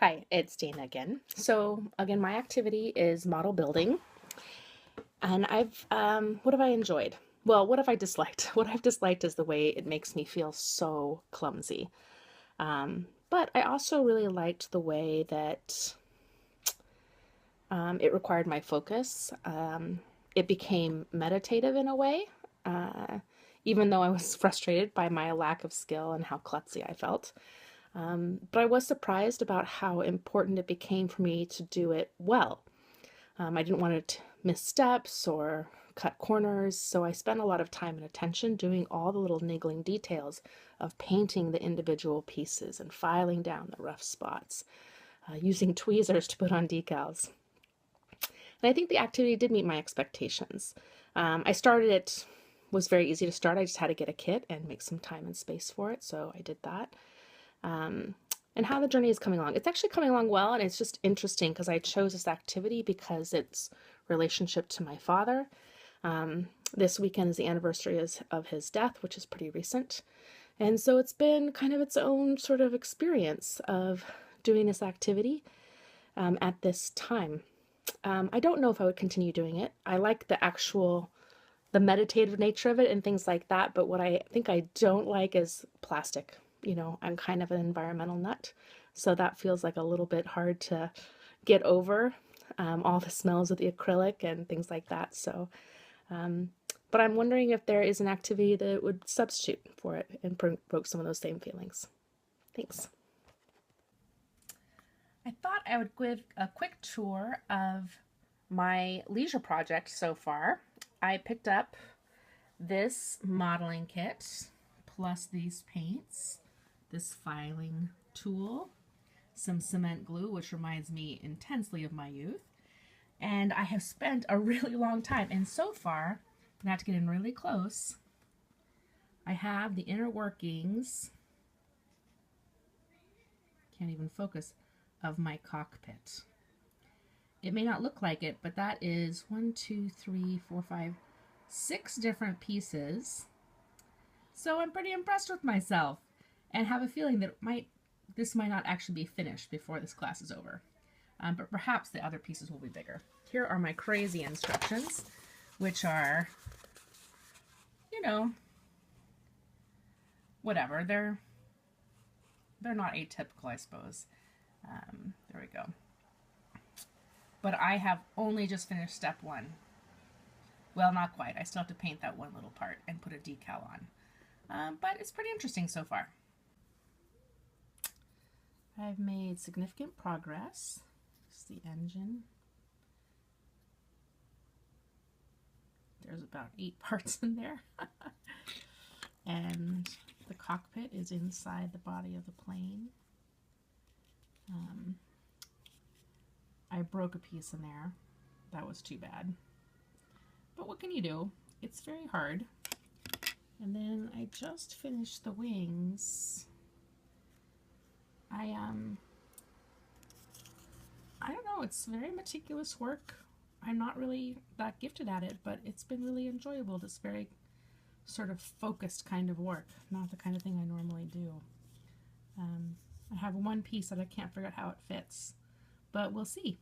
Hi, it's Dana again. So again, my activity is model building, and what have I enjoyed? Well, what have I disliked? What I've disliked is the way it makes me feel so clumsy. But I also really liked the way that it required my focus. It became meditative in a way, uh, even though I was frustrated by my lack of skill and how klutzy I felt. But I was surprised about how important it became for me to do it well. I didn't want to miss steps or cut corners, so I spent a lot of time and attention doing all the little niggling details of painting the individual pieces and filing down the rough spots, using tweezers to put on decals. And I think the activity did meet my expectations. I started it was very easy to start. I just had to get a kit and make some time and space for it, so I did that. Um, and how the journey is coming along. It's actually coming along well, and it's just interesting because I chose this activity because it's relationship to my father. This weekend is the anniversary of his death, which is pretty recent. And so it's been kind of its own sort of experience of doing this activity at this time. I don't know if I would continue doing it. I like the meditative nature of it and things like that, but what I think I don't like is plastic. I'm kind of an environmental nut, so that feels like a little bit hard to get over, all the smells of the acrylic and things like that. So, but I'm wondering if there is an activity that would substitute for it and provoke some of those same feelings. Thanks. I thought I would give a quick tour of my leisure project so far. I picked up this modeling kit plus these paints, this filing tool, some cement glue, which reminds me intensely of my youth. And I have spent a really long time, and so far, I'm gonna have to get in really close. I have the inner workings, can't even focus, of my cockpit. It may not look like it, but that is 6 different pieces. So I'm pretty impressed with myself and have a feeling that this might not actually be finished before this class is over. But perhaps the other pieces will be bigger. Here are my crazy instructions, which are, you know, whatever. They're not atypical, I suppose. There we go. But I have only just finished step 1. Well, not quite. I still have to paint that one little part and put a decal on. But it's pretty interesting so far. I've made significant progress. It's the engine. There's about 8 parts in there. And the cockpit is inside the body of the plane. I broke a piece in there. That was too bad. But what can you do? It's very hard. And then I just finished the wings. I don't know, it's very meticulous work. I'm not really that gifted at it, but it's been really enjoyable. This very sort of focused kind of work, not the kind of thing I normally do. I have one piece that I can't figure out how it fits, but we'll see.